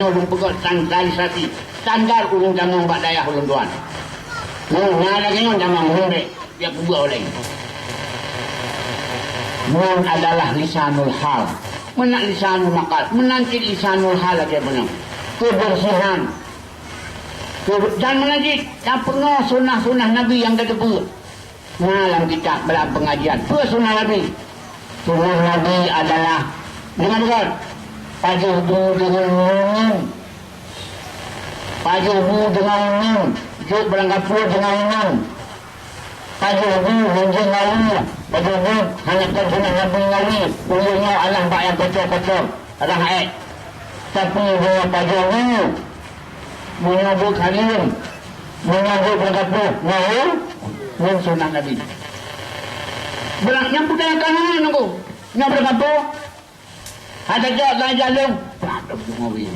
ulun pegot standarisasi standar ulun damang bak dayah ulun tuan. Nga lagi ngon damang ulun dek dia kubur oleh. Mun adalah lisanul hal. Menak lisanul maqal, menanti lisanul hal lagi benar. Kebersihan. Dan mengaji tak pernah sunnah-sunnah Nabi yang kedua. Dalam kitab dalam pengajian. Dua sunnah Nabi. Sunnah Nabi adalah dengan betul. Pajubu dengan minum. Pajubu dengan minum. Juk berangkapur dengan minum. Pajubu dengan lalu. Pajubu hanyakan sunnah Nabi Nabi. Ulurnya Allah bak yang kocok-kocok. Rahmat. Tapi dia pajubu menyambut halimun. Menyambut berangkapur. Mahu. Min sunnah Nabi. Berang yang budaya kanan aku. Yang berapa? Ada jalan. Ada bungawi.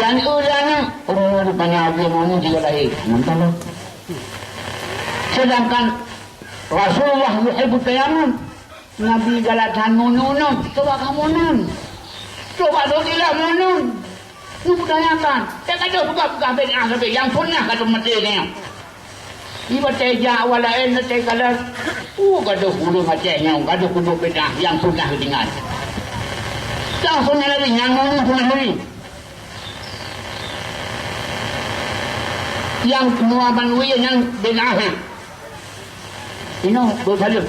Yang ulana umur panjang umur juga lahir. Nampak. Sedangkan Rasulullah yuhibbu tayammum. Nabi galatan munun. Coba kamu nun. Coba dokilah munun. Ini budayakan. Saya kata buka-buka bid'ah sampai yang sunnah kata mati ni. Iba teja wala en te kala gaduh kudu ngacehnya gaduh kudu bedah yang sudah ketinggal tak sunnah Nabi yang sunnah Nabi yang semua manusia yang bedah ini bersalim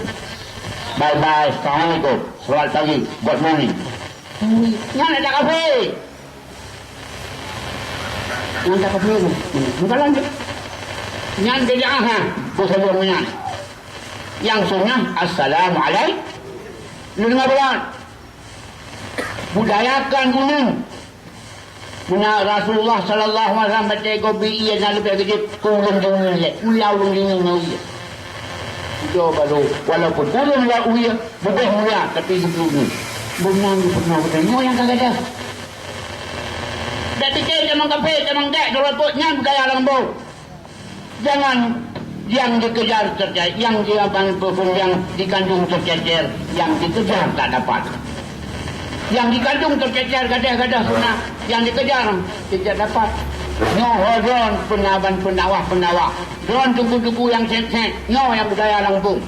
bye bye assalamualaikum selamat pagi good morning yang ada kafe bukan lanjut yang bid'ah bersabar dengan yang sunnah assalamualaikum lu dengar bukan budayakan gunung Muna Rasulullah sallallahu alaihi wasallam baca kopi ia nak lebih gede kurung dengan le ulau dengan dia coba lu walaupun kurung lah uya lebih mulia tapi dulu benang pernah bertemu yang kagak ada dah tikar zaman kafe zaman dek kalau potnya budaya lambau. Jangan yang dikejar tercecer, yang yang dikandung tercecer, yang dikejar tak dapat. Yang dikandung tercecer gadah-gadah sunnah, yang dikejar tidak dapat. Nyohodon penawah. Don tuku-tuku yang set-set, nyo yang budaya Lampung.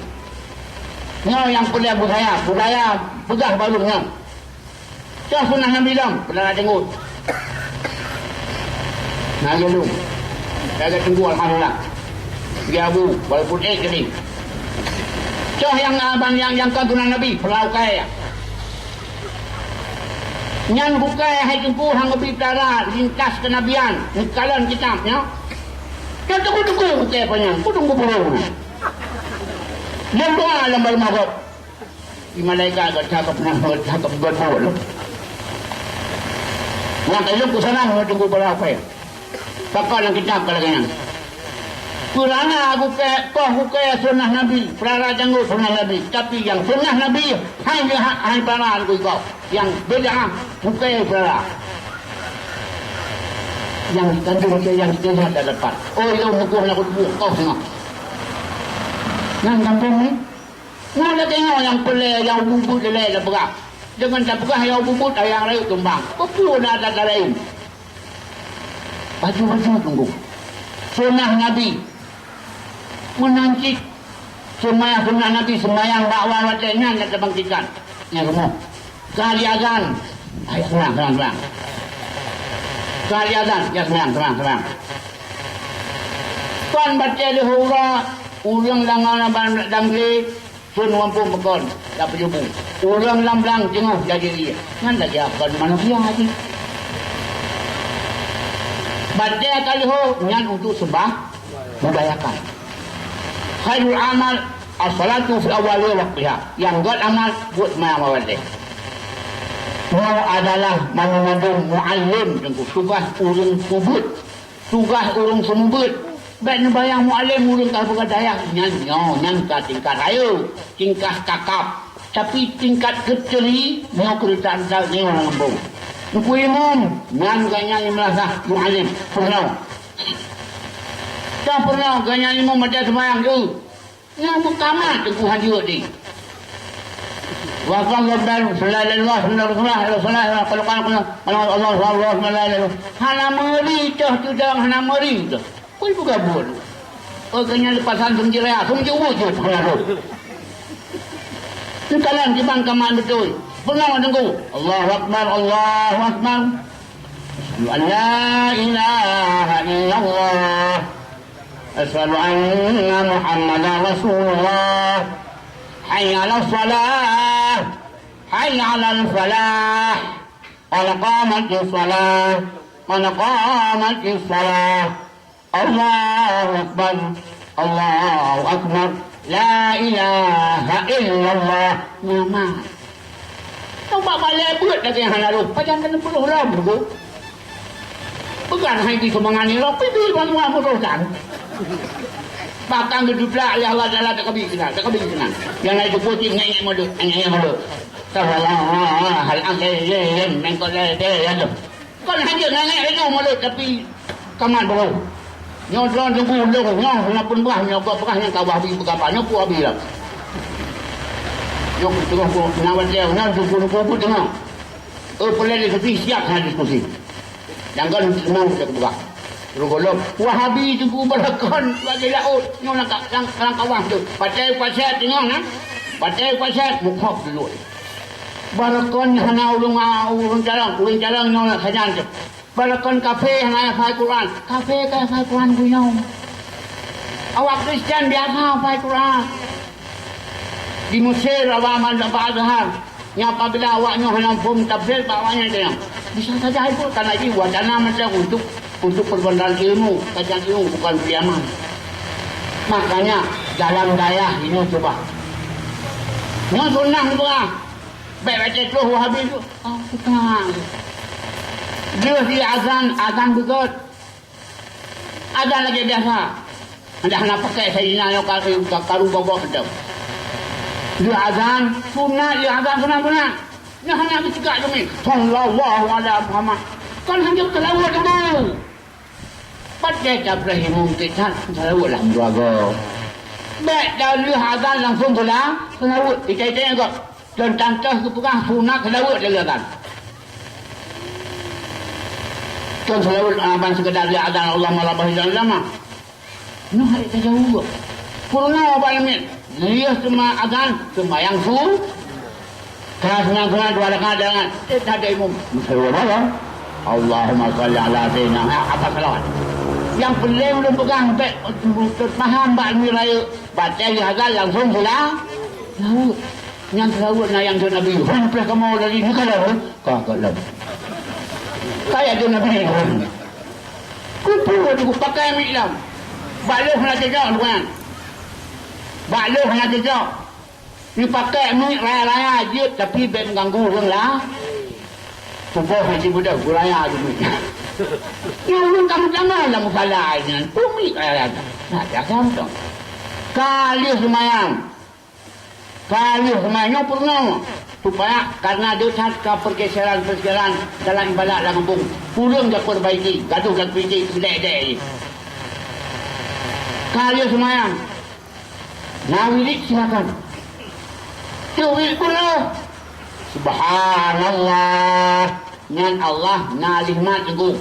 Nyo yang budaya pegah barunya. Cah sunnah Nabi lam, pernah tengok. Nah ya lu. Saya tunggu alhamdulillah. Dia abu walaupun gini. Cah yang abang yang kagunan Nabi pelau kaya. Nyan bukai hai tempuh hang lebih tara lintas kenabian nikalan kitabnya. Kita tunggu bukai panjang, tunggu burung. Yang doa lembar maghrib. Di malaikat agak cakap buat. Yang kayu ku sana tunggu pelau kaya. Pakal yang kitab kalagana. Kurana aku ke sunnah Nabi, perara janggut sunnah Nabi. Tapi yang sunnah Nabi hanya perara aku kau. Yang beda bukan perara. Yang dikandung yang tidak ada dapat. Oh itu hukum aku kau semua. Yang kampung ni, mana tengok yang pelai, yang bubut lelai dah berak. Jangan tak berak yang bubut yang lain tumbang. Kau pun ada lain. Baju-baju tunggu. Sunnah Nabi menanti semaya sunnah Nabi sembahyang dakwah wajahnya nak terbangkitkan. Yang semua. Kali azan. Ayo serang. Kali azan. Ya serang. Tuan baca lehura. Urang langan dangli. Sun wampung pekon. Tak penyubung. Urang lamblang jenguh jadi dia. Kan tak jawapan manusia lagi. Baca kali nyan untuk sembah membayakan. Khairul amal as-salatu fil awwali waqtiha. Yang buat amal buat sembahyang awal dia. Mau adalah mengandung muallim tengku tugas urang kubut, tugas urang sembut. Baik bayang muallim urang ka bergadaya nyan ka tingkat ayo, tingkat kakap. Tapi tingkat keteri mau kertaan sal ni orang lembung. Nuku imam, ngan ganyan imlasah muallim. Pernah. Tak pernah ganyan imam macam semayang tu. Yang pertama teguhan dia ni. Wa qala sallallahu alaihi hana meri dah tu dah hana meri dah. Koi buka buat. Oh kena lepasan penjara, penjara wujud pengaruh. Tu kalan di bang kaman betul. Pernah tunggu. Allahu Akbar, Allahu Akbar. La ilaha illallah. Asyhadu anna Muhammadar Rasulullah. Hayya 'alas salah. Hayya 'alal falah. Qad qamatis salah. Qad qamatis salah. Allahu Akbar. Allahu Akbar. La ilaha illallah. Nama. Nampak balik buat lagi yang lalu. Pajan kena puluh lah bro. Bukan hanya di semangat ni. Tapi itu semua merusak. Bakang gedut lah. Ya Allah adalah tak kabin senang. Tak kabin senang. Yang lain tu putih. Ngek-ngek mulut. Ngek-ngek mulut. Salah. Hal-hal. Mengkot lah. Kan hanya ngek-ngek itu mulut. Tapi kaman bro. Nyodron tunggu dulu. Nyok pun buah. Nyok buah yang kau habis berapa. Nyok pun habis lah. Nyok tengah pun penawat dia. Nyok tunggu tengah. Boleh siap dengan diskusi. Jangan senang kita kebuka. Terus kalau Wahabi tu berakon bagi laut. Nyok lang kawan tu. Patai pasat tengok nah. Patai pasat mukhaf dulu. Barakon hana ulung jalan. Ulung jalan nyok sajan tu. Barakon kafe hana hafal Quran. Kafe kan hafal Quran gunyau. Awak Kristian biasa hafal Quran. Di Mesir awaman dapat azhar. Yang apabila awaknya hendak pun tafsir bawahnya dia. Bisa saja itu karena ini wacana macam untuk perbandingan ilmu, kajian ilmu bukan kiamat. Makanya dalam daya ini coba. Yang sunnah itu lah. Baik baca tu Wahabi itu. Oh bukan. Dia di azan betul. Azan lagi biasa. Anda hendak pakai Sayyidina karu bawa betul. Dia azan sunat, dia azan sunat. Dia hanya bercakap demi sallallahu alaihi Muhammad. Kan hanya telawat dulu. Pakai Ibrahim mungkin telawat lah beragam. Baik dari azan langsung telawat. Dikaitan kau. Dan tantah kepegang sunat telawat dia kan. Kan telawat abang sekedar dia azan Allah malah bahasa lama. Noh hari tajawuf. Purna apa namanya? Dia cuma azan, cuma yang Keras senang-senang dua rakaat dengan tak ada imam. Allahumma salli ala sayyidina. Apa salawat? Yang paling belum pegang paham bak ni raya. Baca azan langsung sudah. Laut. Yang laut na yang tu Nabi. Sampai kamu dari ni kalau kagak. Kayak tu Nabi. Kupu tu pakai Islam. Balik nak jejak tuan. Balik nak jejak. Ni pakai ni raya-raya je tapi ben mengganggu orang lah. Subuh haji budak raya je ni. Ni orang kamu-kamu lah musalah ni. Bumi raya. Nak dia kamu. Kali semayang pernah. Supaya karena dia ke pergeseran dalam ibadat dalam kampung. Pulang dia perbaiki. Gaduh dan pergi kedai-kedai. Kali semayang. Nawilik silakan. Tuwil pula. Subhanallah. Nyan Allah nalikmat teguh.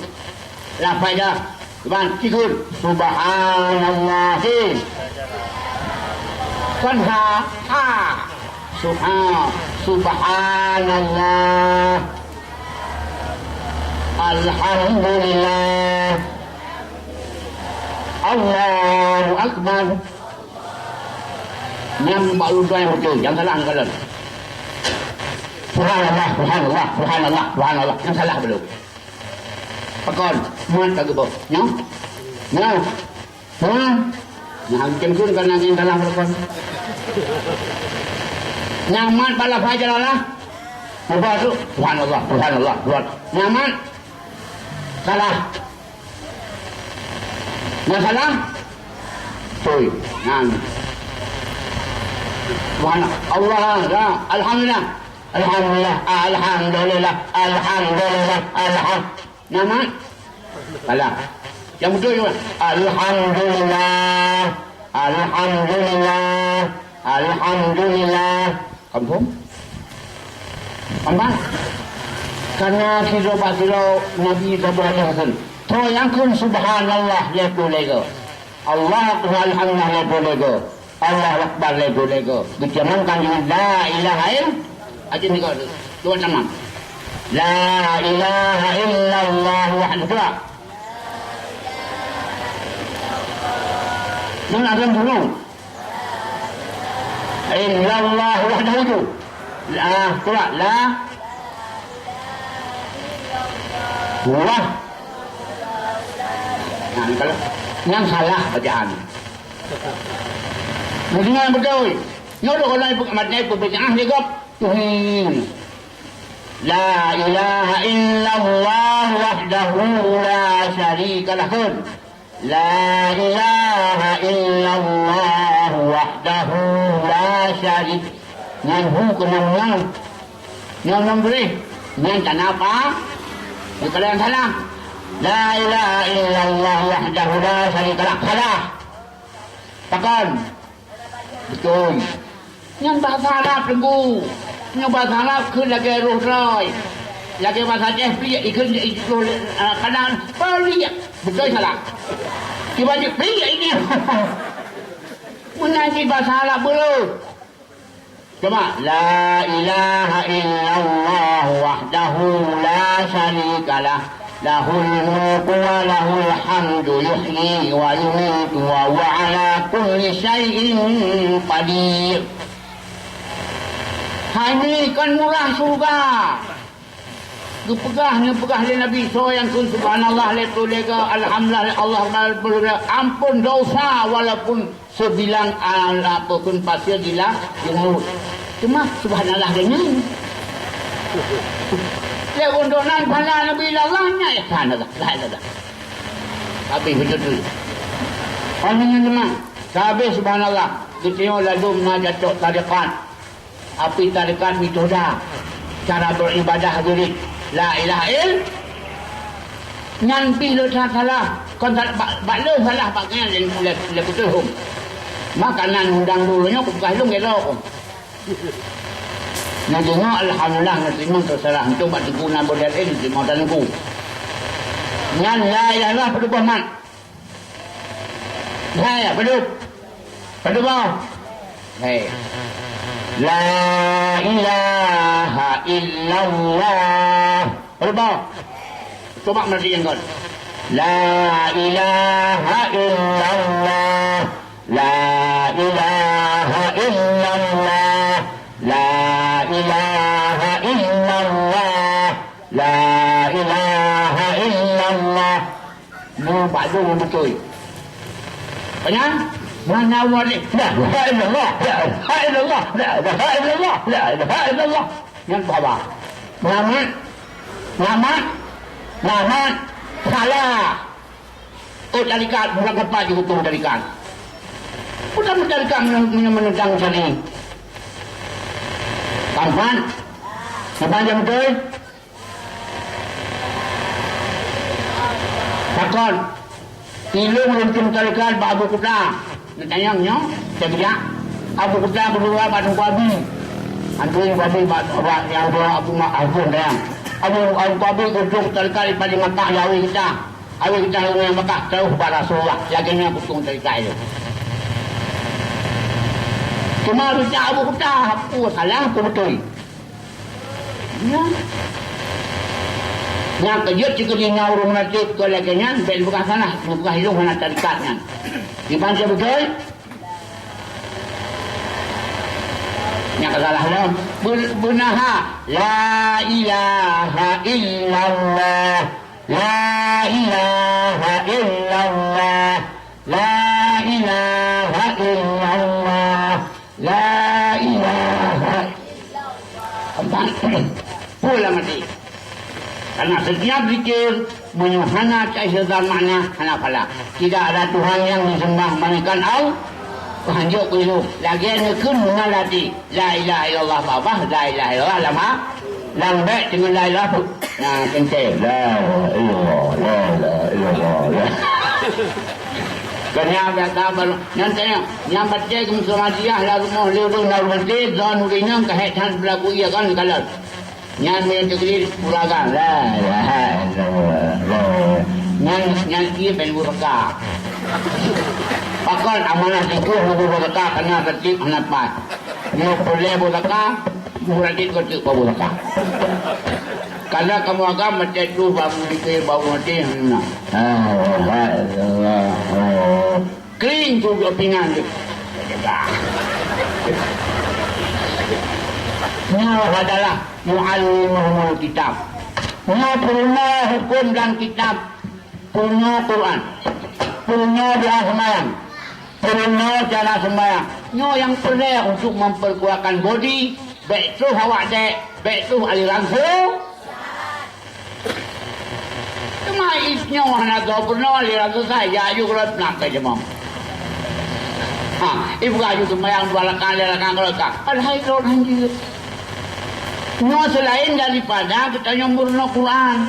Lafai dah. Cuman cikun. Subhanallah. Kan ha. Subhanallah. Alhamdulillah. Allahu Akbar. Yang baru doa yang betul, yang salah kalian. Subhanallah. Yang salah belum. Pakon, muat tak gebok. Nyong. Yang kemsun karena yang salah pakon. Nyaman pala fajar Allah. Ubah tu. Subhanallah. Nyaman. Salah. Yang salah. Cuy. Nyaman. Allah, alhamdulillah. Nama? Salah. Yang betul juga. Alhamdulillah. Confirm? Aman. Karena kita baca Nabi SAW. To yang kun subhanallah ya boleh go. Allah alhamdulillah ya boleh go. Allah akbar ya boleh go. Jangan kan la ilaha illallah. Aja ni go. Dua nama. La ilaha illallah wahdahu. Nang azan dulu. Illallah wahdahu. La qura la wah. Nah, kalau yang salah bacaan. Mungkin yang betul. Nyuruh kalau ibu matnya ibu bacaan dia gop. La ilaha illallah wahdahu la syarika lahu. La ilaha illallah wahdahu la syarika. Yang kenang yang memberi yang tak apa. Kalau yang salah. La ilaha illallah wahdahu la syarika lah. Salah. Takkan. Betul. Yang bahasa Arab tunggu. Yang bahasa Arabขึ้น lagi roh roy. Lagi bahasa Ceh pilihan ikut kadang pilihan. Betul salah. Tiba je pilihan ini. Mengaji bahasa Arab belum. Coba. La ilaha illallah wahdahu la syarika lah. Lahul mulku wa lahul hamdu yuhyi wa yumiitu wa huwa ala kulli syai'in qadir. Ini kan murah surga. Pegah oleh Nabi SAW yang kun subhanallah lega alhamdulillah Allah ampun dosa walaupun sebilang apapun pasir di mulut. Cuma subhanallah dengan dia undunan pada Nabi Allahnya ya sana dah. Tapi betul. Orangnya teman. Habis subhanallah. Kita lalu menajat tarikat. Api tarikat mitoda. Cara beribadah diri. La ilaha il. Nyan pi lo salah. Kon tak lo salah paknya le betul. Makanan undang dulunya ku bukan lu ngelok. Nah dengar alhamdulillah terima terserah untuk buat guna model ini di modelku. Nyan la ilaha berubah mat. Ya berubah. Hei. La ilaha illallah. Berubah. Coba merdian kau. La ilaha illallah. La ilaha illallah. La ilaha illallah. La ilaha illallah. Nampak dulu betul. Banyak? Mana wali? La ilaha illallah. La ilaha illallah. La ilaha illallah. La ilaha illallah. Yang bawah. Muhammad. Salah. Oh tarikat. Bukan kepat juga tu tarikat. Bukan tarikat menentang sini. Kapan? Kapan jam betul? Takkan. Ilung mungkin tarikat Abu Kuta. Tanyangnya, saya kira Abu Kuta berdua Batu Qabi. Antuin Qabi yang dua Abu Mahfud dah. Abu Qabi duduk tarikat pada Mekah Yawi kita. Yawi kita yang Mekah tahu pada Rasulullah. Yakinnya kutung tarikat itu. Cuma bicara Abu Kuta, aku salah, aku betul. Ya. Yang kejut jika dia ngawur mengajuk ke laginya, bukan salah, bukan hidup mana tarikatnya. Dibaca betul? Yang kesalahan benaha. La ilaha illallah. La ilaha illallah. La ilaha illallah. La ilaha illallah. Pulang mati. Karena setiap zikir menyuhana keisyadan makna hanafala. Tidak ada Tuhan yang disembah melainkan Allah. Hanjuk itu lagi nekun mengalati la ilaha illallah bawah la ilaha illallah lama lambat dengan la ilaha nah kenceng la ilaha kerana kata baru nanti yang baca kemudian dia lalu mau liru lalu nanti dan urinya kehetan berlaku ia kan kalau Nyan main tegri pulagan lah. Nyan dia main buraka. Pakal amanah itu buraka kena tertib hanapan. Nyo boleh buraka, muradi kerja buraka. Karena kamu agak macam tu bangun dikir bangun mati hana. Kering tu pingan tu. Nyo adalah muallimul kitab. Nyo punya hukum dan kitab, punya Quran, punya doa sembahyang, punya cara sembahyang. Nyo yang perlu untuk memperkuatkan body, baik tu awak dek, baik tu aliran full. Cuma isnya mana tahu pernah aliran tu saya juga nak kerja mam. Ibu kayu sembahyang dua kali kalau tak, alhamdulillah hanjir. Nyo selain daripada kita nyempurna Quran.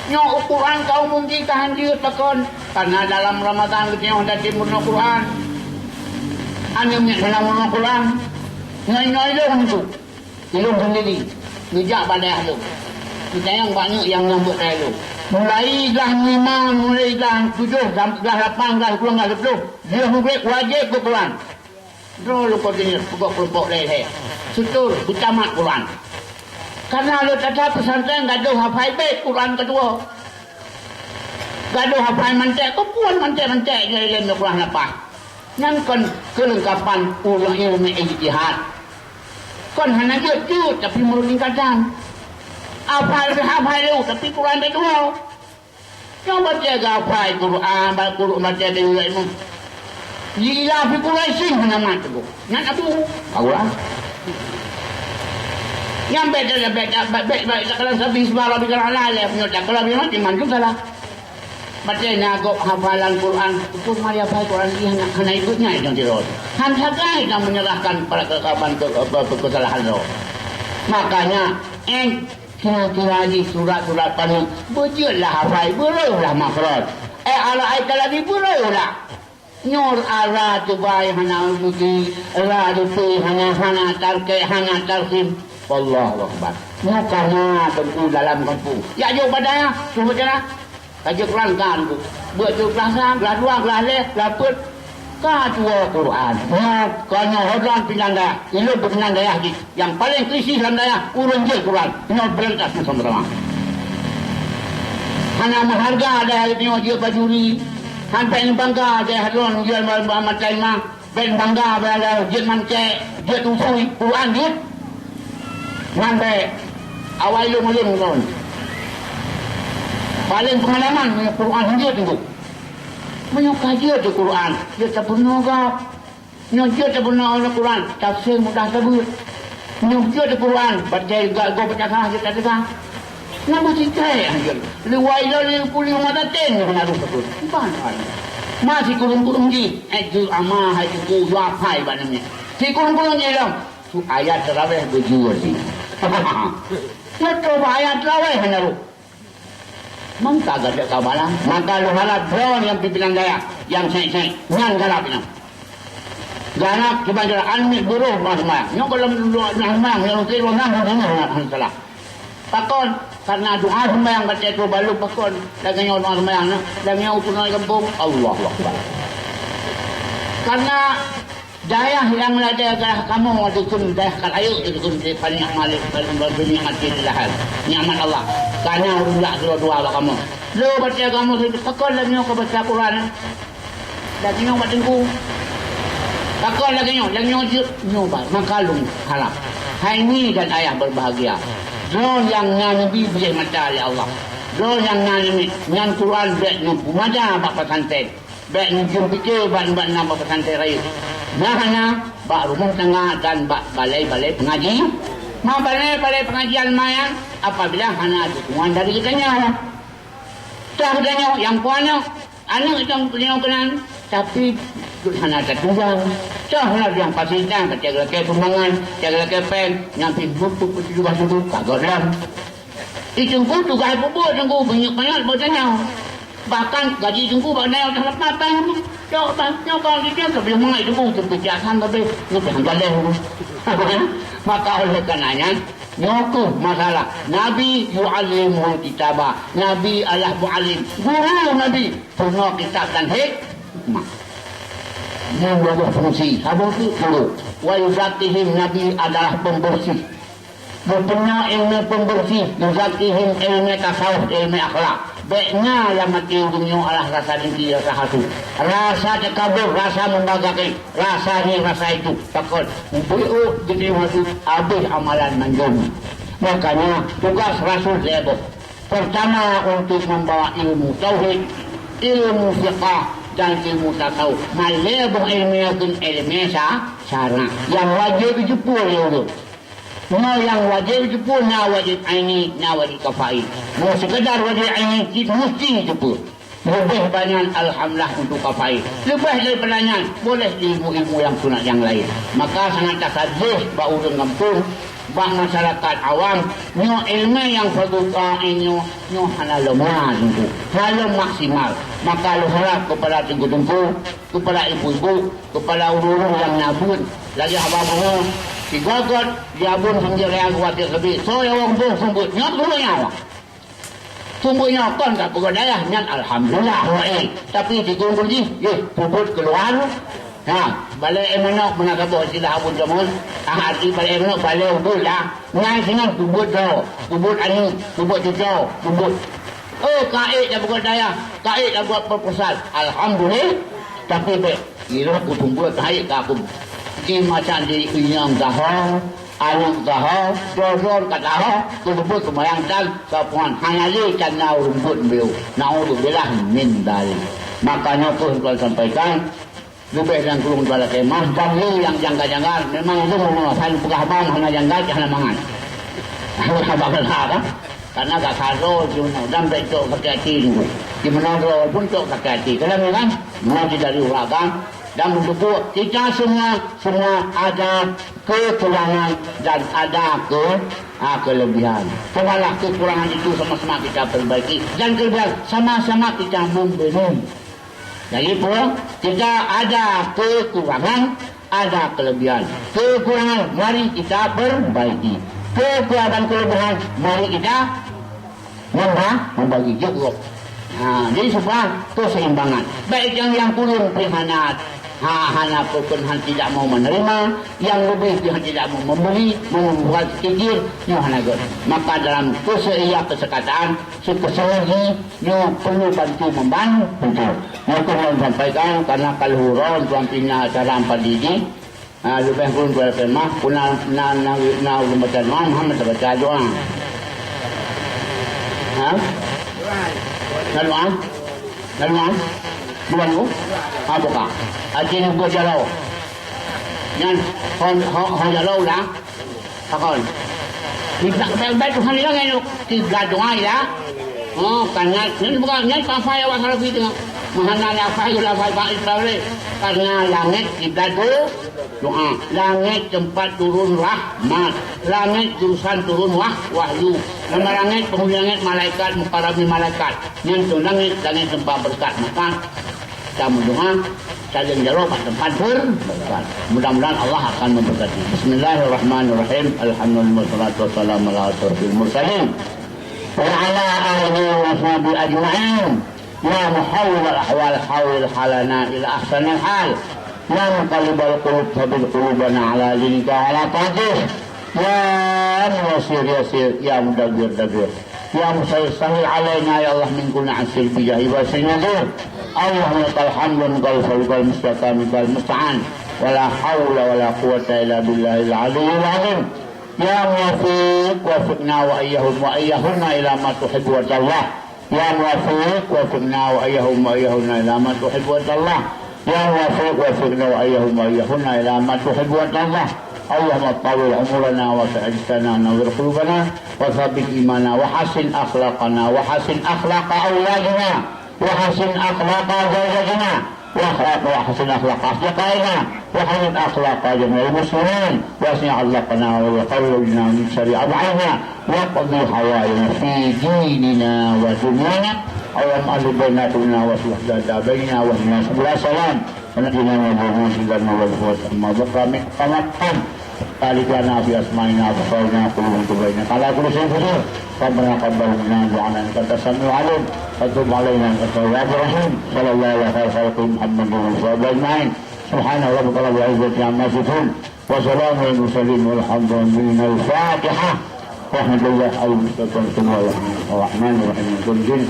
Nyo Quran kau mungkin tahan dia tekon. Karena dalam Ramadan kita ada nyempurna Quran. Anu nyempurna Quran. Nyoy ilung itu. Ilung sendiri. Ngejak pada itu. Kita yang banyak yang nyambut itu. Mulai dah 5, mulai dah 7, dah 8, dah 10, dah 10. Dia wajib ke Quran. Dulu kau dengar pokok-pokok leher. Sutur utamat Quran. Karena lu ada pesantren gaduh hafal baik Quran kedua. Gaduh hafal mantek, kau puan mantek-mantek dalam Quran apa? Yang kon kelengkapan ilmu ijtihad. Kon hanya jujur tapi menurut tingkatan. Hafal lu tapi Quran kedua. Coba jaga hafal Quran, baca ilmu. Jika fikir sih nama tu, nak apa? Awak. Yang beda kalau sabi sebab lebih kerana lah, punya tak kalau memang iman tu salah. Baca nak hafalan Quran, itu mari hafal Quran dia hanya ikutnya yang dirot. Hantagai dan menyerahkan pada kekapan kesalahan lo. Makanya, kira-kira di surat-surat paling bujurlah hafal, berulah makhraj. Ala ayat lagi berulah. Nyor ala tu bay hana budi ala tu hana tarke hana tarhim wallahu akbar. Nya karena tentu dalam kampung ya jo badaya cuba cara kaji Quran kan tu buat tu kelas 1 kelas 2 kelas 3 dapat ka tua Quran ya karena hodran pinanda ilu pinanda ya yang paling krisis landaya urun je Quran nyor berentas sama hana maharga ada nyor je bajuri. Sampai ni bangga dia haron jual macam mah ben bangga bala jerman ke dia tusui Quran dia sampai awal lu mulai non paling pengalaman Quran dia tu menyukai dia tu Quran dia tak pernah gap dia tak pernah Quran tafsir mudah sebut dia tu Quran baca go baca dia tak ada nama cikai anjir liwai lalu pulih mata ten kena rupa pan masih kurung-kurung ji itu ama itu dua pai banamnya si kurung-kurung ji dong tu ayat terawih berjual ni itu ayat terawih hanaru mangka gada kabalang maka lu halal drone yang pimpinan daya yang saya nyan galap ini ganap kibandara anmi buruh mas-mas nyok kalau mas-mas yang kira nang salah pakon karena doa sembahyang baca itu balu pakon lagi nyawa doa sembahyang lagi nyawa tunai kampung Allah Akbar karena daya yang ada kamu waktu itu dah kalau ayo itu banyak malik berbunyi hati lahal nyaman Allah karena ulah doa kamu lo baca kamu itu pakon lagi nyawa baca Quran lagi nyawa baca tengku pakon lagi nyawa makalung halal hai ni dan ayah berbahagia Zon yang nabi boleh mata oleh Allah. Zon yang nabi yang Quran baik nampu mata bak pesantren. Baik njum fikir bak nama pesantren raya. Nah bak rumah tengah dan bak balai-balai pengaji. Ma balai-balai pengajian mayang apabila hana dukungan dari kitanya. Tak katanya yang puannya anak itu punya kenan tapi hana tertunggang. Cahlah yang pasitang kecil-kecil pembangan, kecil-kecil pen, yang pibuk juga dulu kagak dalam. Ijengku tu gaya bubur jengku banyak bertanya. Bahkan gaji jengku banyak tak apa yang kalau dia sebelum mengai jengku terpecahkan tapi lebih handal. Maka oleh karenanya Nyokuh masalah. Nabi yu'allimul kitabah. Nabi adalah mu'allim. Guru Nabi. Punya kitab dan hikmah. Yang berfungsi. Apa itu? Guru. Wa yuzakihim. Nabi adalah pembersih. Berpunya ilmu pembersih. Yuzakihim ilmu tasawuf, ilmu akhlak. Baiknya lah mati ujungnya adalah rasa dengki, rasa hasut. Rasa takabur, rasa membanggakan. Rasa ni, rasa itu. Takut. Untuk jadi masuk habis amalan manjung. Makanya tugas Rasul Lebo. Pertama untuk membawa ilmu tauhid, ilmu fiqah dan ilmu tasawuf. Malebong ilmu ilmu syarah. Yang wajib itu pun itu. Mau yang wajib itu pun, na wajib aini, na wajib kafai. Mau sekedar wajib aini, kita mesti itu pun. Lebih banyak alhamdulillah untuk kafai. Lebih daripada boleh ilmu-ilmu yang sunat yang lain. Maka sangat tasadzih bau dengan pun bak masyarakat awam nyo ilmu yang berbuka nyo hana lemah itu. Hana maksimal. Maka lu harap kepada tunggu-tunggu, kepada ibu-ibu, kepada urus yang nabut, lagi apa-apa si gogot dia pun hingga yang khawatir lebih. So yang orang pun sumbuh nyok dulu nyawa. Sumbuh nyokon tak pegadayah nyan alhamdulillah wae. Tapi si kumpul ni, puput keluar. Ha, balik emanok menakabot sila abun jamun. Ahadi balik emanok balik ubul lah. Ngai singan puput do, puput ani, puput cucau, puput. Oh, kaik dah pegadayah, kaik dah buat proposal. Alhamdulillah. Tapi be, kira aku tunggu kaik ke aku. Di macam diri inyang dahong, alung dahong, dorong kat dahong, tersebut kemayang dan kapuan. Hanya lihat nau rumput beliau. Nau tu belah mindal. Makanya pun tuan sampaikan, lebih dan kurung tuan kemah, banglu yang jangka-jangka, memang itu menguasai pegahbang, hanya jangka, jangan mangan. Abang kan? Karena gak karo, dan betul hati-hati dulu. Di mana pun tu hati-hati. Kalau kan, mengaji dari uragam, dan mendukung kita semua ada kekurangan dan ada kelebihan. Pengalah kekurangan itu sama-sama kita perbaiki dan kelebihan sama-sama kita memberi. Jadi pun kita ada kekurangan, ada kelebihan. Kekurangan mari kita perbaiki. Kelebihan mari kita membagi juga. Jadi semua keseimbangan. Baik yang kurang prihanat, hanya pun tidak mau menerima, yang lebih dia tidak mau membeli, membuat kikir, hanya god. Maka dalam kesekataan, keselagi, perlu bantu membantu. Maka saya sampaikan karena kaluhuran tuan pina acara empat ini, lebih kurang dua kemah, punah na baca doa, Muhammad baca doa. Laluan? Bukan tu? Apa kah? Acing buat jalau. Yang hon jalau lah. Takon. Kita baik Tuhan yang ini tiga doa ya. Oh, karena ini bukan ini apa yang awak harap itu. Mahana apa yang awak harap karena langit kita doa. Langit tempat turun rahmat. Langit jurusan turun wahyu. Nama langit penghuni langit malaikat mukarrabin malaikat. Yang langit tempat berkat. Maka kita berdoa saling jawab tempat berkat. Mudah-mudahan Allah akan memberkati. Bismillahirrahmanirrahim. Alhamdulillah wassalatu wassalamu ala asyrofil mursalin wa ala alihi wa sahbihi ajma'in. Ya muhawwil al-ahwal hawil halana ila ahsanil hal. Ya muqallibal qulub thabbit qulubana ala dinika wa ala ta'atih. Ya yasir, ya mudabbir. Ya musahil alaina ya Allah min kulli asir bijahi wa sinnadir. Allahumma lakal hamdun kal fawqal mustaqam kal musta'an. Wala hawla wala quwwata illa billahil aliyyil azim. Ya muwafiq wafiqna wa ayyahunna ila ma tuhibbu wa tallah. Ya muwafiq wafiqna wa ayyahunna ila ma tuhibbu wa tallah. Ya muwafiq wafiqna wa ayyahunna ila ma tuhibbu wa tallah. اللهم طول عمرنا وسعدتنا ونور قلوبنا وثبت إيماننا وحسن أخلاقنا وحسن أخلاق أولادنا وحسن أخلاق زوجتنا وحسن أخلاق أصدقائنا وحسن أخلاق جميع المسلمين وأسن أخلاقنا وقلوبنا من شر أبعادنا وقضي حوائجنا في ديننا ودنيانا اللهم ألف بيناتنا واصلح ذات بيننا واهدنا سبل السلام ونجنا من الظلمات إلى النور والهدى ما بقى من قمة بارك لنا في أسمائنا وبصرنا وقلوبنا وبيننا على كل شيء قدير ربنا تقبل منا دعانا إنك أنت السميع العليم وتب علينا إنك التواب الرحيم صلى الله على خير خلق محمد وصحبه أجمعين سبحان ربك رب العزة عما يصفون وسلام على المرسلين والحمد لله. الفاتحة رحمة الله المستقيم الرحمن الرحيم كل جن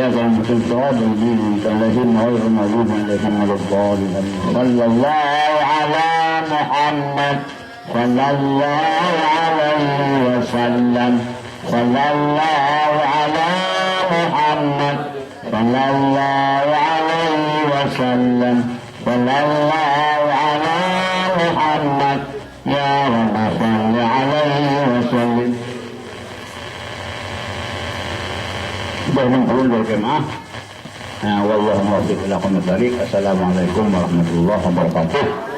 يا كرم الصراط المستقيم الذين غير المغضوب عليهم ولا الضالين صلى الله على محمد صلى الله عليه وسلم صلى الله على محمد صلى الله عليه وسلم صلى الله على محمد يا رب صل عليه وسلم. Jangan perlu berjemaah. Wallahu muwaffiq ila aqwamit thariq. Assalamualaikum warahmatullahi wabarakatuh.